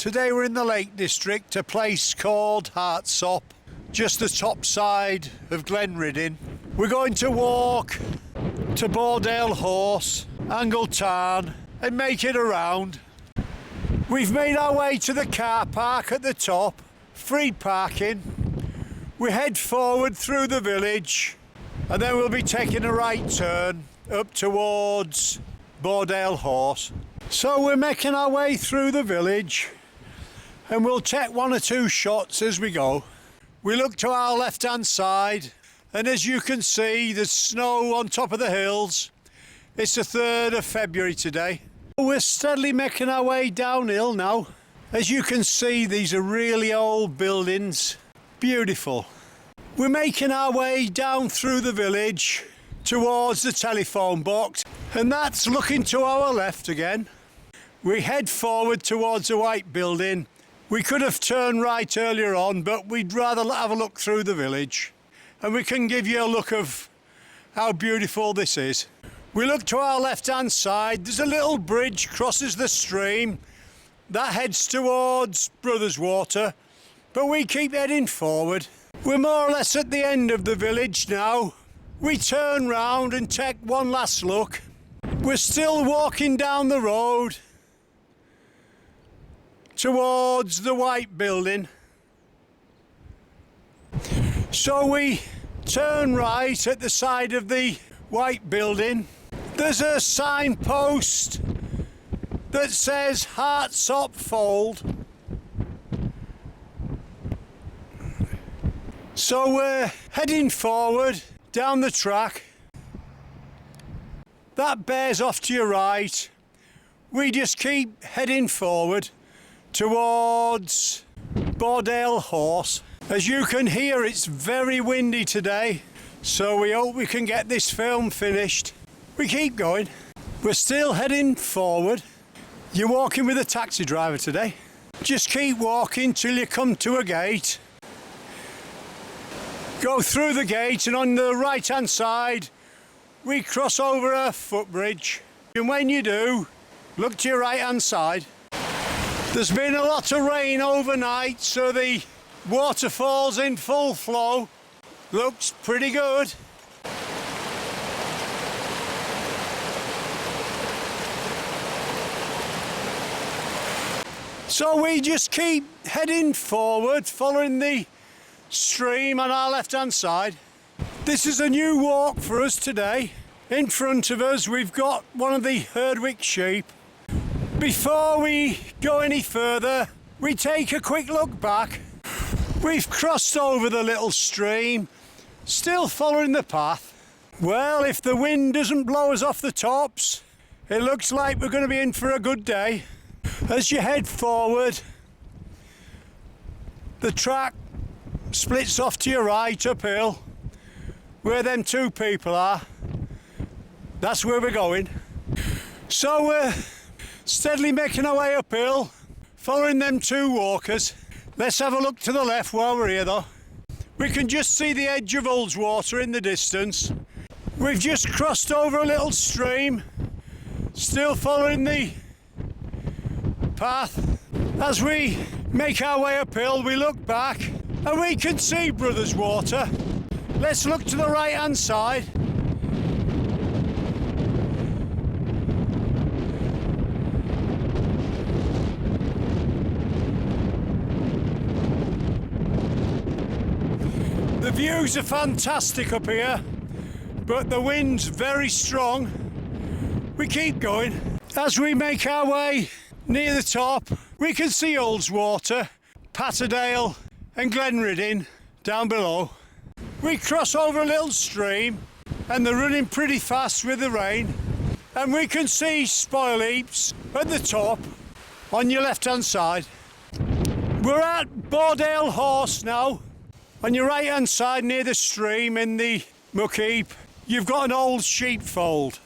Today we're in the Lake District, a place called Hartsop, just the top side of Glenriddin. We're going to walk to Boredale Hause, Tarn, and make it around. We've made our way to the car park at the top, free parking. We head forward through the village and then we'll be taking a right turn up towards Boredale Hause. So we're making our way through the village and we'll take one or two shots as we go. We look to our left hand side and as you can see there's snow on top of the hills. It's the 3rd of February today. We're steadily making our way downhill now. As you can see, these are really old buildings. Beautiful. We're making our way down through the village towards the telephone box, and that's looking to our left again. We head forward towards the white building. We could have turned right earlier on, but we'd rather have a look through the village, and we can give you a look of how beautiful this is. We look to our left hand side, there's a little bridge crosses the stream that heads towards Water, but we keep heading forward. We're more or less at the end of the village now. We turn round and take one last look. We're still walking down the road towards the white building. So we turn right at the side of the white building. There's a signpost that says Hartsop Fold. So we're heading forward down the track. That bears off to your right. We just keep heading forward towards Boredale Hause. As you can hear, it's very windy today, so we hope we can get this film finished. We keep going. We're still heading forward. You're walking with a taxi driver today. Just keep walking till you come to a gate. Go through the gate and on the right hand side we cross over a footbridge, and when you do, look to your right hand side. There's been a lot of rain overnight, so the waterfall's in full flow. Looks pretty good. So we just keep heading forward, following the stream on our left hand side. This is a new walk for us today. In front of us we've got one of the Herdwick sheep. Before we go any further, we take a quick look back. We've crossed over the little stream, still following the path. Well, if the wind doesn't blow us off the tops, it looks like we're going to be in for a good day. As you head forward, the track splits off to your right uphill, where them two people are. That's where we're going. So we're steadily making our way uphill, following them two walkers. Let's have a look to the left while we're here though. We can just see the edge of Hayeswater in the distance. We've just crossed over a little stream, still following the path. As we make our way uphill, we look back and we can see Water. Let's look to the right hand side. The views are fantastic up here, but the wind's very strong. We keep going. As we make our way near the top, we can see Hayeswater, Patterdale and Glenriddin down below. We cross over a little stream and they're running pretty fast with the rain, and we can see spoil heaps at the top on your left hand side. We're at Boredale Hause now. On your right hand side near the stream in the muck heap, you've got an old sheepfold.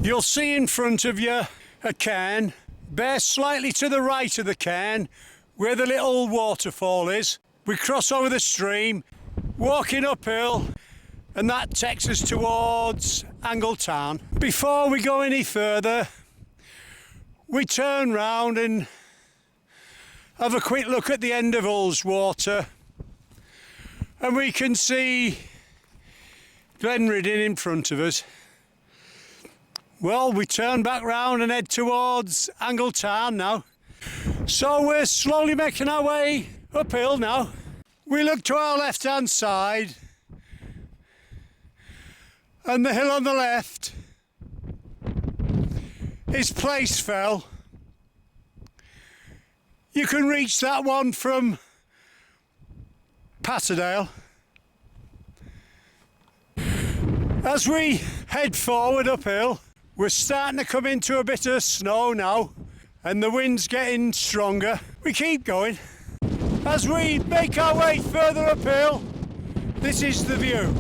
You'll see in front of you a cairn. Bear slightly to the right of the cairn where the little waterfall is. We cross over the stream, walking uphill, and that takes us towards Tarn. Before we go any further, we turn round and have a quick look at the end of Hayeswater, and we can see Glenriddin in front of us. Well, we turn back round and head towards Tarn now. So we're slowly making our way uphill now. We look to our left hand side, and the hill on the left is Placefell. You can reach that one from Boredale. As we head forward uphill, we're starting to come into a bit of snow now, and the wind's getting stronger. We keep going. As we make our way further uphill, this is the view.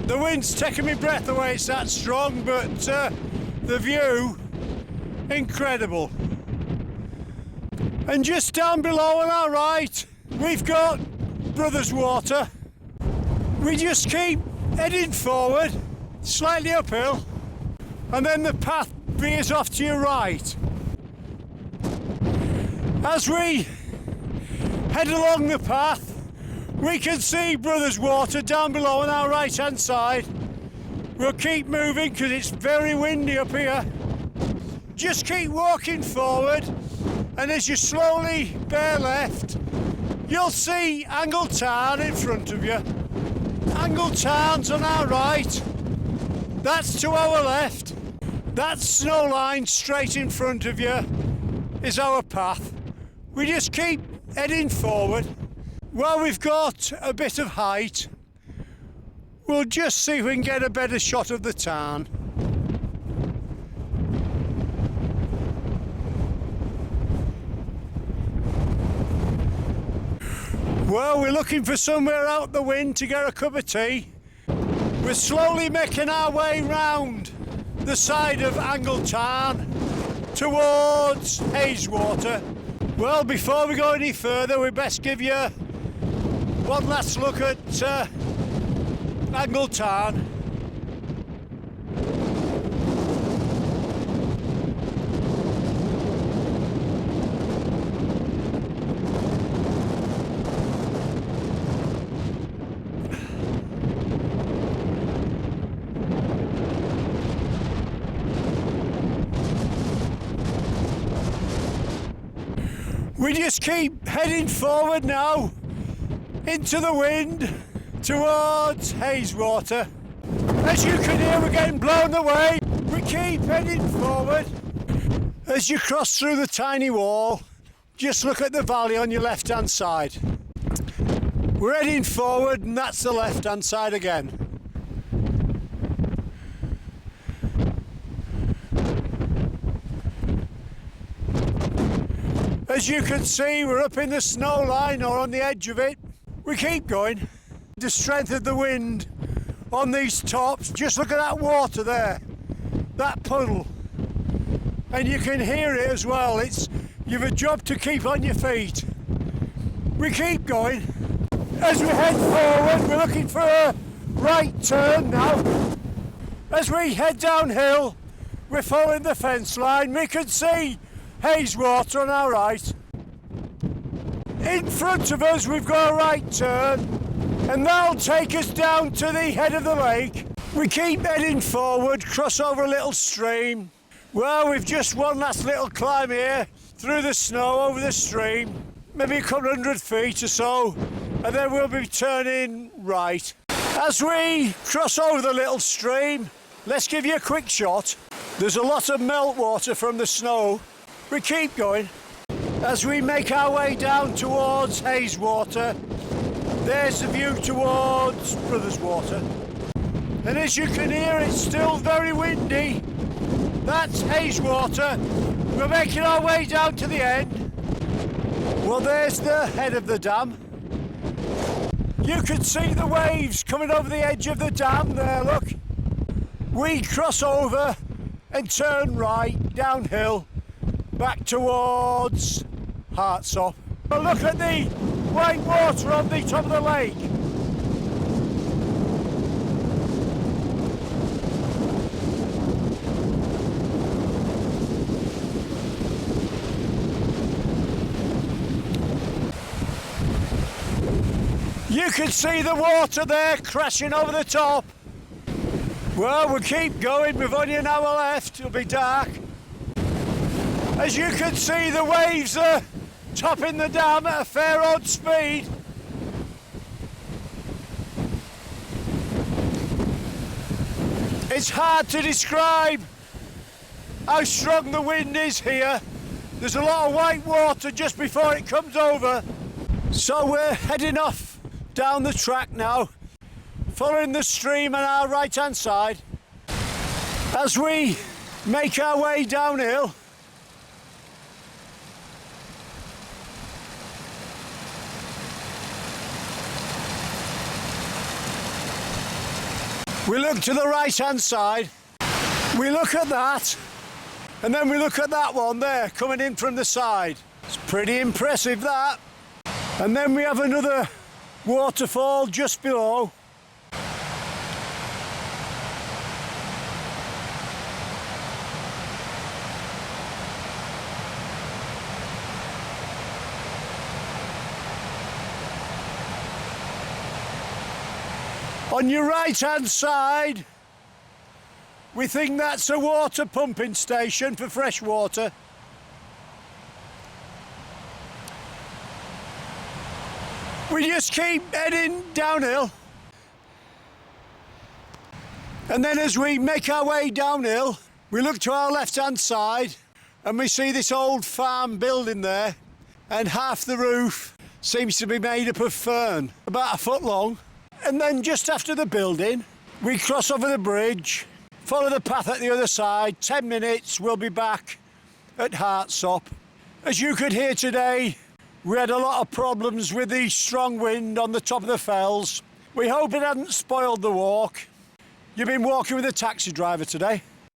The wind's taking my breath away, it's that strong, but the view, incredible. And just down below on our right, we've got Brothers Water. We just keep heading forward, slightly uphill, and then the path veers off to your right. As we head along the path, we can see Brothers Water down below on our right hand side. We'll keep moving because it's very windy up here. Just keep walking forward, and as you slowly bear left, you'll see Tarn in front of you. Tarn's on our right. That's to our left. That snow line straight in front of you is our path. We just keep heading forward. Well, we've got a bit of height. We'll just see if we can get a better shot of the Tarn. Well, we're looking for somewhere out the wind to get a cup of tea. We're slowly making our way round the side of Tarn towards Hayeswater. Well, before we go any further, we best give you one last look at Tarn. We just keep heading forward now into the wind towards Hayeswater. As you can hear, we're getting blown away. We keep heading forward. As you cross through the tiny wall, just look at the valley on your left hand side. We're heading forward, and that's the left hand side again. As you can see, we're up in the snow line or on the edge of it. We keep going. The strength of the wind on these tops, just look at that water there, that puddle. And you can hear it as well. You've a job to keep on your feet. We keep going. As we head forward, we're looking for a right turn now. As we head downhill, we're following the fence line. We can see Hayeswater on our right. In front of us we've got a right turn, and that'll take us down to the head of the lake. We keep heading forward, cross over a little stream. Well, we've just one last little climb here through the snow over the stream, maybe a couple 100 feet or so, and then we'll be turning right. As we cross over the little stream, let's give you a quick shot. There's a lot of meltwater from the snow. We keep going. As we make our way down towards Hayeswater, there's the view towards Brothers Water. And as you can hear, it's still very windy. That's Hayeswater. We're making our way down to the end. Well, there's the head of the dam. You can see the waves coming over the edge of the dam there, look. We cross over and turn right downhill back towards Hartsop. But look at the white water on the top of the lake. You can see the water there crashing over the top. Well, we'll keep going. We've only an hour left. It'll be dark. As you can see, the waves are topping the dam at a fair old speed. It's hard to describe how strong the wind is here. There's a lot of white water just before it comes over. So we're heading off down the track now, following the stream on our right hand side. As we make our way downhill, we look to the right hand side, we look at that, and then we look at that one there coming in from the side. It's pretty impressive, that. And then we have another waterfall just below. On your right hand side, we think that's a water pumping station for fresh water. We just keep heading downhill. And then as we make our way downhill, we look to our left hand side and we see this old farm building there, and half the roof seems to be made up of fern, about a foot long. And then just after the building, we cross over the bridge, follow the path at the other side. 10 minutes, we'll be back at Hartsop. As you could hear today, we had a lot of problems with the strong wind on the top of the fells. We hope it hadn't spoiled the walk. You've been walking with a taxi driver today.